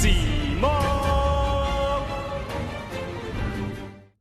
Cimoooooooo!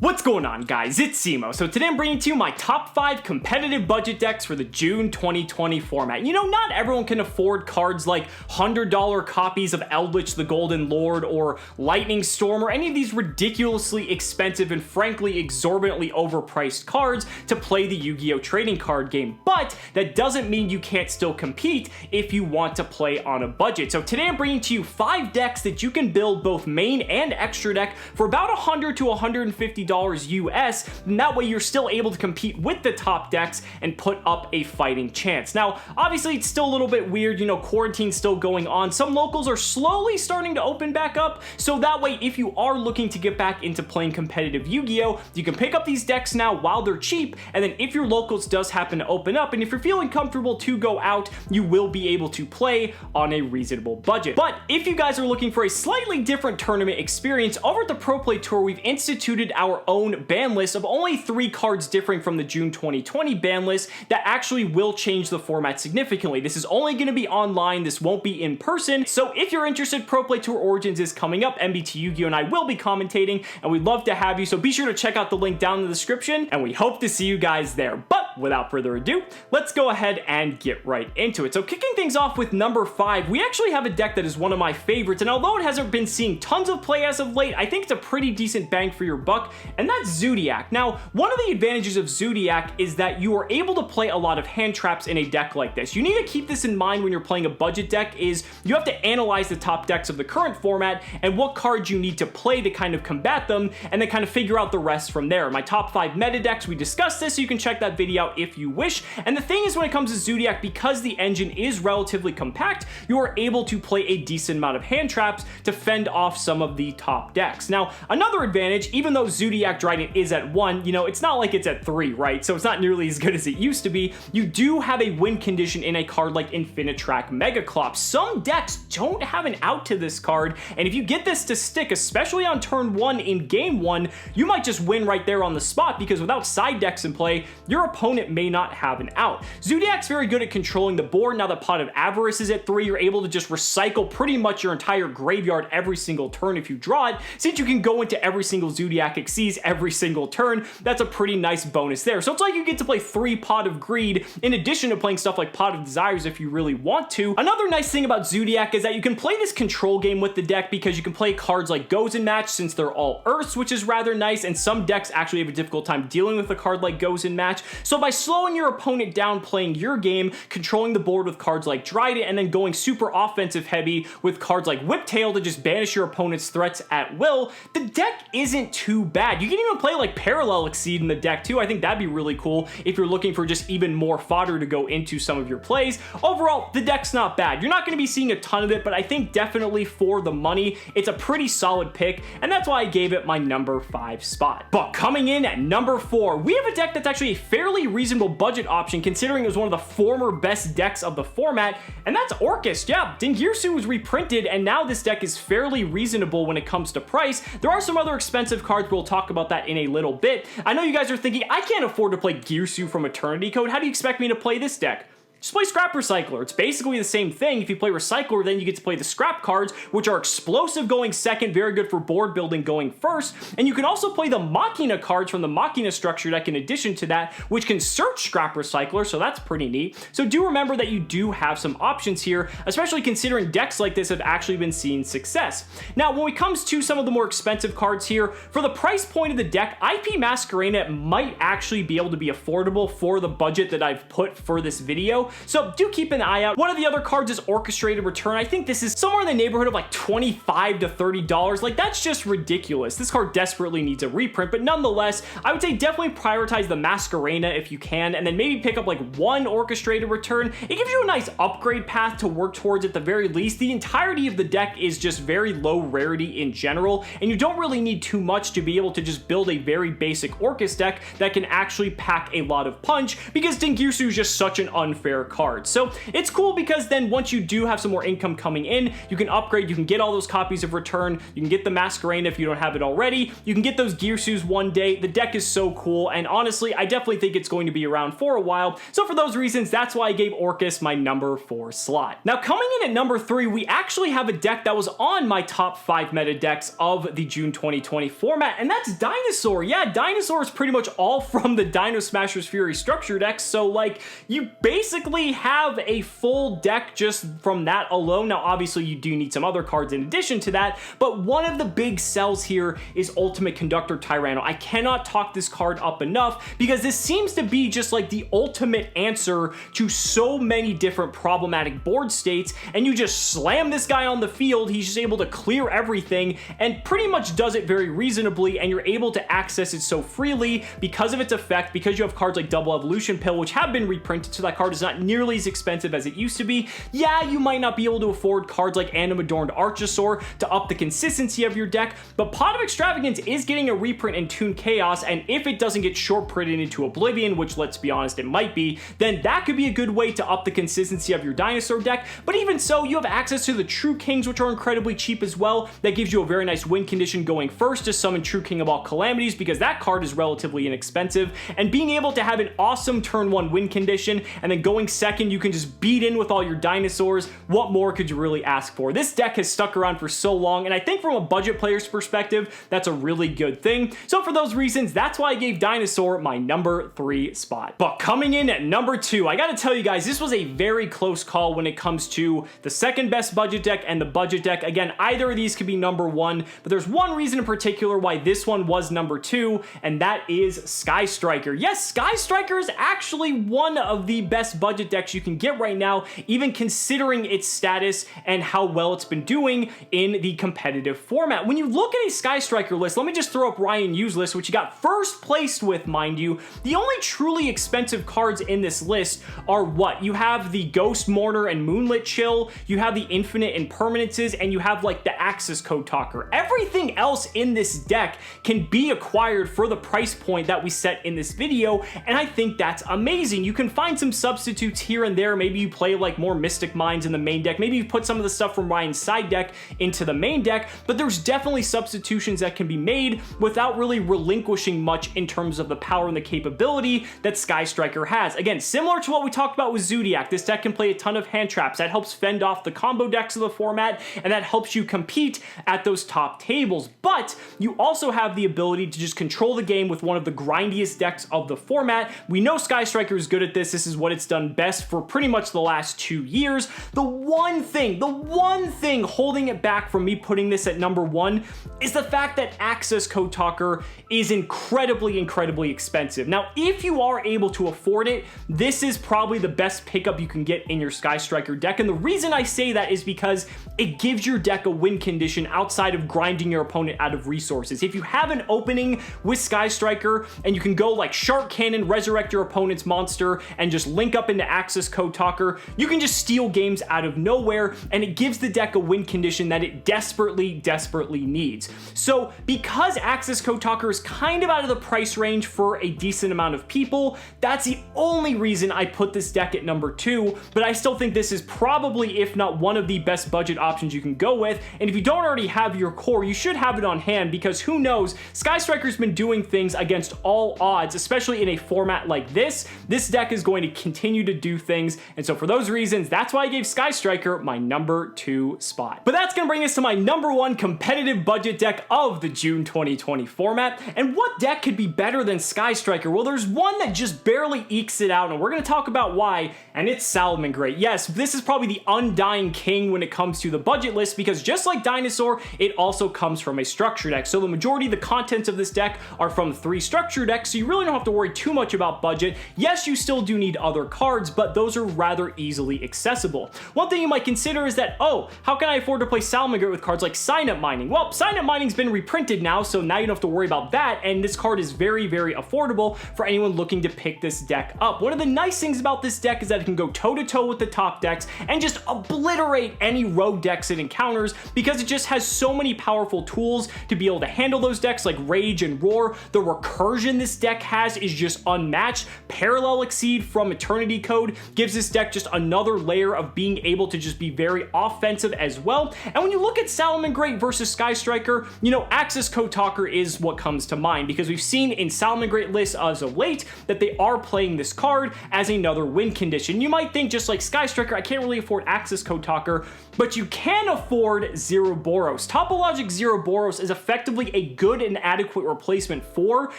What's going on, guys? It's Cimoooooooo. So today I'm bringing to you my top 5 competitive budget decks for the June 2020 format. You know, not everyone can afford cards like $100 copies of Eldlich the Golden Lord or Lightning Storm or any of these ridiculously expensive and frankly exorbitantly overpriced cards to play the Yu-Gi-Oh! Trading card game. But that doesn't mean you can't still compete if you want to play on a budget. So today I'm bringing to you 5 decks that you can build both main and extra deck for about $100 to $150 US, and that way you're still able to compete with the top decks and put up a fighting chance. Now, obviously it's still a little bit weird, you know, quarantine's still going on. Some locals are slowly starting to open back up, so that way if you are looking to get back into playing competitive Yu-Gi-Oh, you can pick up these decks now while they're cheap, and then if your locals does happen to open up, and if you're feeling comfortable to go out, you will be able to play on a reasonable budget. But if you guys are looking for a slightly different tournament experience, over at the Pro Play Tour, we've instituted our own ban list of only 3 cards differing from the June 2020 ban list that actually will change the format significantly. This is only going to be online, this won't be in person, so if you're interested, Pro Play Tour Origins is coming up, MBT Yu-Gi-Oh! And I will be commentating, and we'd love to have you, so be sure to check out the link down in the description, and we hope to see you guys there. But without further ado, let's go ahead and get right into it. So kicking things off with number 5, we actually have a deck that is one of my favorites, and although it hasn't been seeing tons of play as of late, I think it's a pretty decent bang for your buck, and that's Zodiac. Now, one of the advantages of Zodiac is that you are able to play a lot of hand traps in a deck like this. You need to keep this in mind when you're playing a budget deck, is you have to analyze the top decks of the current format and what cards you need to play to kind of combat them, and then kind of figure out the rest from there. My top 5 meta decks, we discussed this, so you can check that video out if you wish. And the thing is, when it comes to Zodiac, because the engine is relatively compact, you are able to play a decent amount of hand traps to fend off some of the top decks. Now, another advantage, even though Zodiac Trident is at 1, you know, it's not like it's at 3, right? So it's not nearly as good as it used to be. You do have a win condition in a card like Infinitrack Megaclops. Some decks don't have an out to this card, and if you get this to stick, especially on turn 1 in game 1, you might just win right there on the spot, because without side decks in play, your opponent may not have an out. Zodiac's very good at controlling the board. Now that Pot of Avarice is at 3, you're able to just recycle pretty much your entire graveyard every single turn if you draw it. Since you can go into every single Zodiac Xyz every single turn, that's a pretty nice bonus there. So it's like you get to play 3 Pot of Greed in addition to playing stuff like Pot of Desires if you really want to. Another nice thing about Zodiac is that you can play this control game with the deck, because you can play cards like Goes in Match since they're all Earths, which is rather nice, and some decks actually have a difficult time dealing with a card like Goes in Match. So by slowing your opponent down playing your game, controlling the board with cards like Trident, and then going super offensive heavy with cards like Whiptail to just banish your opponent's threats at will, the deck isn't too bad. You can even play like Parallel Exceed in the deck too. I think that'd be really cool if you're looking for just even more fodder to go into some of your plays. Overall, the deck's not bad. You're not going to be seeing a ton of it, but I think definitely for the money, it's a pretty solid pick, and that's why I gave it my number 5 spot. But coming in at number 4, we have a deck that's actually a fairly reasonable budget option, considering it was one of the former best decks of the format, and that's Orcas. Yeah, Dingirsu was reprinted, and now this deck is fairly reasonable when it comes to price. There are some other expensive cards, but we'll talk about that in a little bit. I know you guys are thinking, I can't afford to play Girsu from Eternity Code. How do you expect me to play this deck? Just play Scrap Recycler. It's basically the same thing. If you play Recycler, then you get to play the Scrap cards, which are explosive going second, very good for board building going first. And you can also play the Machina cards from the Machina structure deck in addition to that, which can search Scrap Recycler, so that's pretty neat. So do remember that you do have some options here, especially considering decks like this have actually been seeing success. Now, when it comes to some of the more expensive cards here, for the price point of the deck, IP Masquerena might actually be able to be affordable for the budget that I've put for this video. So do keep an eye out. One of the other cards is Orchestrated Return. I think this is somewhere in the neighborhood of like $25 to $30. Like, that's just ridiculous. This card desperately needs a reprint, but nonetheless, I would say definitely prioritize the Masquerena if you can, and then maybe pick up like 1 Orchestrated Return. It gives you a nice upgrade path to work towards at the very least. The entirety of the deck is just very low rarity in general, and you don't really need too much to be able to just build a very basic Orcas deck that can actually pack a lot of punch, because Dingirsu is just such an unfair rare cards. So it's cool because then once you do have some more income coming in, you can upgrade, you can get all those copies of Return, you can get the Masquerade if you don't have it already, you can get those Gearsus one day. The deck is so cool, and honestly, I definitely think it's going to be around for a while. So for those reasons, that's why I gave Orcas my number 4 slot. Now coming in at number 3, we actually have a deck that was on my top 5 meta decks of the June 2020 format, and that's Dinosaur. Yeah, Dinosaur is pretty much all from the Dino Smashers Fury structure decks, so like you basically have a full deck just from that alone. Now obviously you do need some other cards in addition to that, but one of the big sells here is Ultimate Conductor Tyranno. I cannot talk this card up enough because this seems to be just like the ultimate answer to so many different problematic board states, and you just slam this guy on the field, he's just able to clear everything and pretty much does it very reasonably, and you're able to access it so freely because of its effect, because you have cards like Double Evolution Pill, which have been reprinted, so that card is not nearly as expensive as it used to be. Yeah, you might not be able to afford cards like Anima Adorned Archosaur to up the consistency of your deck, but Pot of Extravagance is getting a reprint in Toon Chaos, and if it doesn't get short printed into Oblivion, which let's be honest, it might be, then that could be a good way to up the consistency of your Dinosaur deck. But even so, you have access to the True Kings, which are incredibly cheap as well. That gives you a very nice win condition going first to summon True King of All Calamities, because that card is relatively inexpensive, and being able to have an awesome turn 1 win condition, and then going second, you can just beat in with all your dinosaurs. What more could you really ask for? This deck has stuck around for so long, and I think from a budget player's perspective, that's a really good thing. So for those reasons, that's why I gave Dinosaur my number 3 spot. But coming in at number 2, I gotta tell you guys, this was a very close call when it comes to the second best budget deck and the budget deck. Again, either of these could be number 1, but there's one reason in particular why this one was number 2, and that is Sky Striker. Yes, Sky Striker is actually one of the best budget decks you can get right now, even considering its status and how well it's been doing in the competitive format. When you look at a Sky Striker list, let me just throw up Ryan Yu's list, which he got first placed with, mind you. The only truly expensive cards in this list are what? You have the Ghost Mourner and Moonlit Chill, you have the Infinite Impermanences, and you have like the Access Code Talker. Everything else in this deck can be acquired for the price point that we set in this video, and I think that's amazing. You can find some substitutes here and there. Maybe you play like more Mystic Minds in the main deck, maybe you put some of the stuff from Ryan's side deck into the main deck, but there's definitely substitutions that can be made without really relinquishing much in terms of the power and the capability that Sky Striker has. Again, similar to what we talked about with Zodiac, this deck can play a ton of hand traps. That helps fend off the combo decks of the format, and that helps you compete at those top tables. But you also have the ability to just control the game with one of the grindiest decks of the format. We know Sky Striker is good at this. This is what it's done best for pretty much the last 2 years. The one thing holding it back from me putting this at number 1 is the fact that Access Code Talker is incredibly expensive. Now, if you are able to afford it, this is probably the best pickup you can get in your Sky Striker deck. And the reason I say that is because it gives your deck a win condition outside of grinding your opponent out of resources. If you have an opening with Sky Striker and you can go like Shark Cannon, resurrect your opponent's monster, and just link up into Access Code Talker, you can just steal games out of nowhere, and it gives the deck a win condition that it desperately needs. So because Access Code Talker is kind of out of the price range for a decent amount of people, that's the only reason I put this deck at number 2, but I still think this is probably, if not one of the best budget options you can go with. And if you don't already have your core, you should have it on hand, because who knows, Sky Striker's been doing things against all odds, especially in a format like this. This deck is going to continue to do things, and so for those reasons, that's why I gave Sky Striker my number 2 spot. But that's gonna bring us to my number 1 competitive budget deck of the June 2020 format. And what deck could be better than Sky Striker? Well, there's one that just barely ekes it out, and we're gonna talk about why, and it's Salomon Great. Yes, this is probably the undying king when it comes to the budget list, because just like Dinosaur, it also comes from a structure deck. So the majority of the contents of this deck are from 3 structure decks, so you really don't have to worry too much about budget. Yes, you still do need other cards, but those are rather easily accessible. One thing you might consider is that, oh, how can I afford to play Salomon Great with cards like Sign Up Mining? Well, Sign Up Mining's been reprinted now, so now you don't have to worry about that, and this card is very affordable for anyone looking to pick this deck up. One of the nice things about this deck is that it can go toe-to-toe with the top decks and just obliterate any rogue decks it encounters, because it just has so many powerful tools to be able to handle those decks like Rage and Roar. The recursion this deck has is just unmatched. Parallel Exceed from Eternity code gives this deck just another layer of being able to just be very offensive as well. And when you look at Salomon Great versus Sky Striker, you know, Axis Code Talker is what comes to mind, because we've seen in Salomon Great lists as of late that they are playing this card as another win condition. You might think, just like Sky Striker, I can't really afford Axis Code Talker, but you can afford Zero Boros. Topologic Zero Boros is effectively a good and adequate replacement for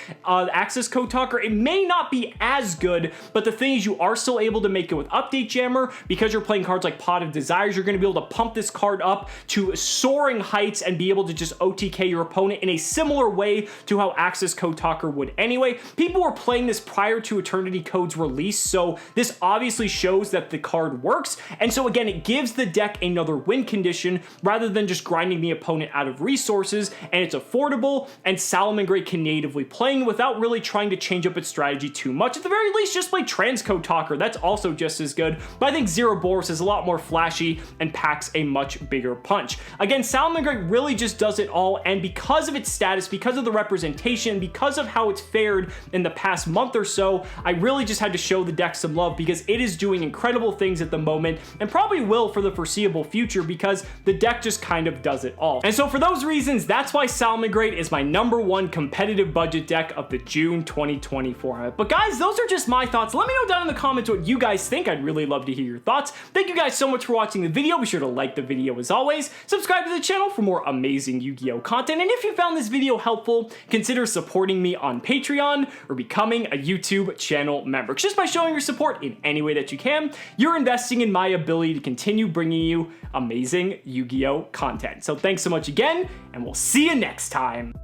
Axis Code Talker. It may not be as good, but the thing is, you are still able to make it with Update Jammer. Because you're playing cards like Pot of Desires, you're going to be able to pump this card up to soaring heights and be able to just OTK your opponent in a similar way to how Axis Code Talker would anyway. People were playing this prior to Eternity Code's release, so this obviously shows that the card works. And so again, it gives the deck another win condition rather than just grinding the opponent out of resources, and it's affordable, and Salomon Great can natively playing without really trying to change up its strategy too much. At the very least, just play Transcode Talker. That's also just as good, but I think Zero Boros is a lot more flashy and packs a much bigger punch. Again, Salomon Great really just does it all, and because of its status, because of the representation, because of how it's fared in the past month or so, I really just had to show the deck some love, because it is doing incredible things at the moment, and probably will for the foreseeable future, because the deck just kind of does it all. And so for those reasons, that's why Salomon Great is my #1 competitive budget deck of the June 2020 format. But guys, those are just my thoughts. Let me know down in the comments what you guys think. I'd really love to hear your thoughts. Thank you guys so much for watching the video. Be sure to like the video as always. Subscribe to the channel for more amazing Yu-Gi-Oh content. And if you found this video helpful, consider supporting me on Patreon or becoming a YouTube channel member. Just by showing your support in any way that you can, you're investing in my ability to continue bringing you amazing Yu-Gi-Oh content. So thanks so much again, and we'll see you next time.